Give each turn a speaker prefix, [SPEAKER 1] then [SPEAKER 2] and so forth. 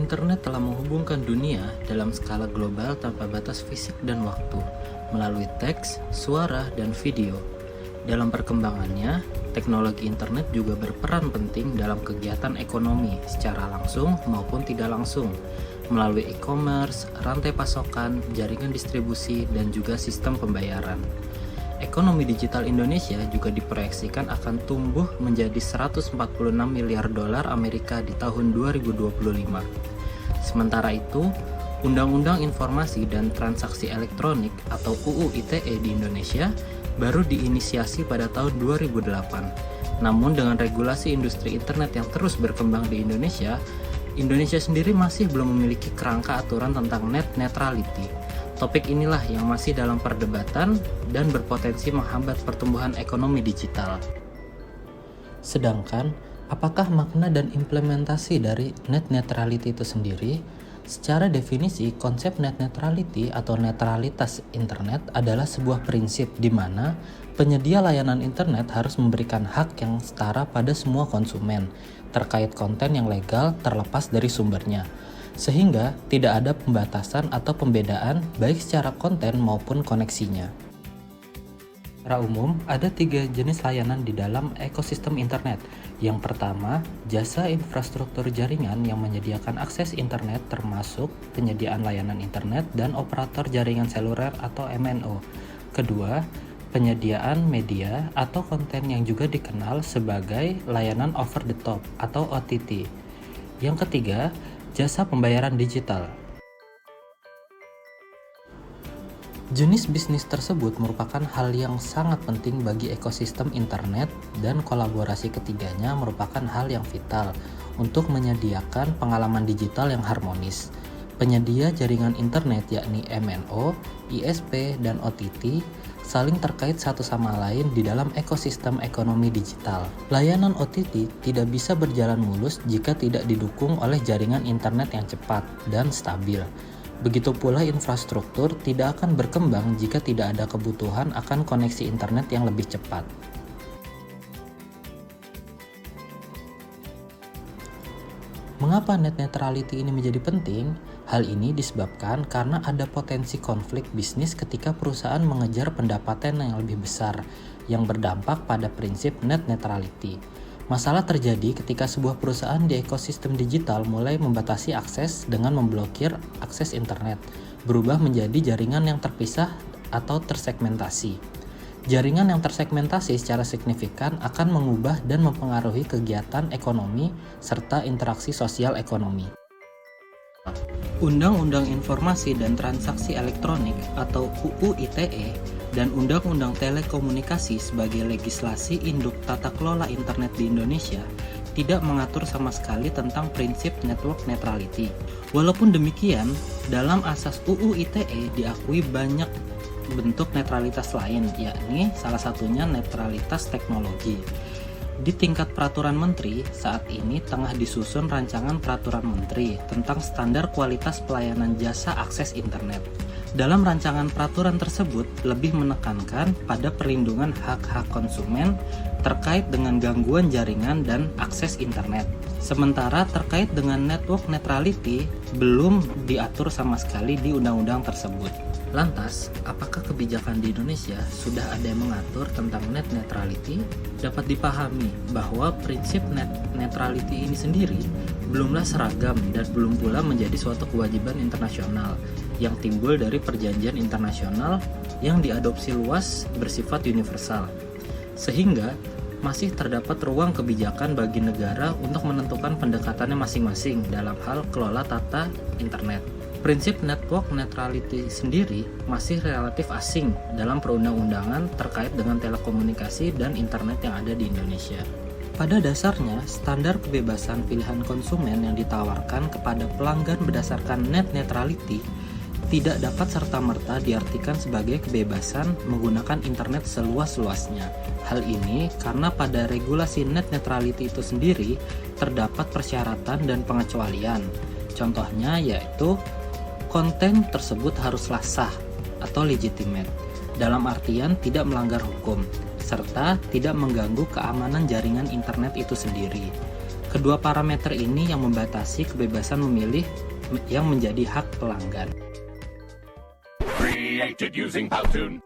[SPEAKER 1] Internet telah menghubungkan dunia dalam skala global tanpa batas fisik dan waktu, melalui teks, suara, dan video. Dalam perkembangannya, teknologi internet juga berperan penting dalam kegiatan ekonomi secara langsung maupun tidak langsung, melalui e-commerce, rantai pasokan, jaringan distribusi, dan juga sistem pembayaran. Ekonomi digital Indonesia juga diproyeksikan akan tumbuh menjadi 146 miliar dolar Amerika di tahun 2025. Sementara itu, Undang-Undang Informasi dan Transaksi Elektronik atau UU ITE di Indonesia baru diinisiasi pada tahun 2008. Namun dengan regulasi industri internet yang terus berkembang di Indonesia, Indonesia sendiri masih belum memiliki kerangka aturan tentang net neutrality. Topik inilah yang masih dalam perdebatan dan berpotensi menghambat pertumbuhan ekonomi digital. Sedangkan, apakah makna dan implementasi dari net neutrality itu sendiri? Secara definisi, konsep net neutrality atau netralitas internet adalah sebuah prinsip di mana penyedia layanan internet harus memberikan hak yang setara pada semua konsumen terkait konten yang legal terlepas dari sumbernya, sehingga tidak ada pembatasan atau pembedaan baik secara konten maupun koneksinya. Secara umum, ada 3 jenis layanan di dalam ekosistem internet. Yang pertama, jasa infrastruktur jaringan yang menyediakan akses internet termasuk penyediaan layanan internet dan operator jaringan seluler atau MNO. Kedua, penyediaan media atau konten yang juga dikenal sebagai layanan over the top atau OTT. Yang ketiga, jasa pembayaran digital. Jenis bisnis tersebut merupakan hal yang sangat penting bagi ekosistem internet dan kolaborasi ketiganya merupakan hal yang vital untuk menyediakan pengalaman digital yang harmonis. Penyedia jaringan internet yakni MNO, ISP, dan OTT saling terkait satu sama lain di dalam ekosistem ekonomi digital. Layanan OTT tidak bisa berjalan mulus jika tidak didukung oleh jaringan internet yang cepat dan stabil. Begitu pula infrastruktur tidak akan berkembang jika tidak ada kebutuhan akan koneksi internet yang lebih cepat. Mengapa net neutrality ini menjadi penting? Hal ini disebabkan karena ada potensi konflik bisnis ketika perusahaan mengejar pendapatan yang lebih besar yang berdampak pada prinsip net neutrality. Masalah terjadi ketika sebuah perusahaan di ekosistem digital mulai membatasi akses dengan memblokir akses internet, berubah menjadi jaringan yang terpisah atau tersegmentasi. Jaringan yang tersegmentasi secara signifikan akan mengubah dan mempengaruhi kegiatan ekonomi serta interaksi sosial ekonomi. Undang-Undang Informasi dan Transaksi Elektronik atau UU ITE dan Undang-Undang Telekomunikasi sebagai legislasi induk tata kelola internet di Indonesia tidak mengatur sama sekali tentang prinsip network neutrality. Walaupun demikian, dalam asas UU ITE diakui banyak bentuk netralitas lain, yakni salah satunya netralitas teknologi. Di tingkat peraturan menteri, saat ini tengah disusun rancangan peraturan menteri tentang standar kualitas pelayanan jasa akses internet. Dalam rancangan peraturan tersebut lebih menekankan pada perlindungan hak-hak konsumen terkait dengan gangguan jaringan dan akses internet. Sementara terkait dengan network neutrality belum diatur sama sekali di undang-undang tersebut. Lantas, apakah kebijakan di Indonesia sudah ada yang mengatur tentang net neutrality? Dapat dipahami bahwa prinsip net neutrality ini sendiri belumlah seragam dan belum pula menjadi suatu kewajiban internasional yang timbul dari perjanjian internasional yang diadopsi luas bersifat universal. Sehingga masih terdapat ruang kebijakan bagi negara untuk menentukan pendekatannya masing-masing dalam hal kelola tata internet. Prinsip network neutrality sendiri masih relatif asing dalam perundang-undangan terkait dengan telekomunikasi dan internet yang ada di Indonesia. Pada dasarnya, standar kebebasan pilihan konsumen yang ditawarkan kepada pelanggan berdasarkan net neutrality tidak dapat serta-merta diartikan sebagai kebebasan menggunakan internet seluas-luasnya. Hal ini karena pada regulasi net neutrality itu sendiri terdapat persyaratan dan pengecualian. Contohnya yaitu konten tersebut haruslah sah atau legitimate, dalam artian tidak melanggar hukum, serta tidak mengganggu keamanan jaringan internet itu sendiri. Kedua parameter ini yang membatasi kebebasan memilih yang menjadi hak pelanggan.
[SPEAKER 2] Created using Powtoon.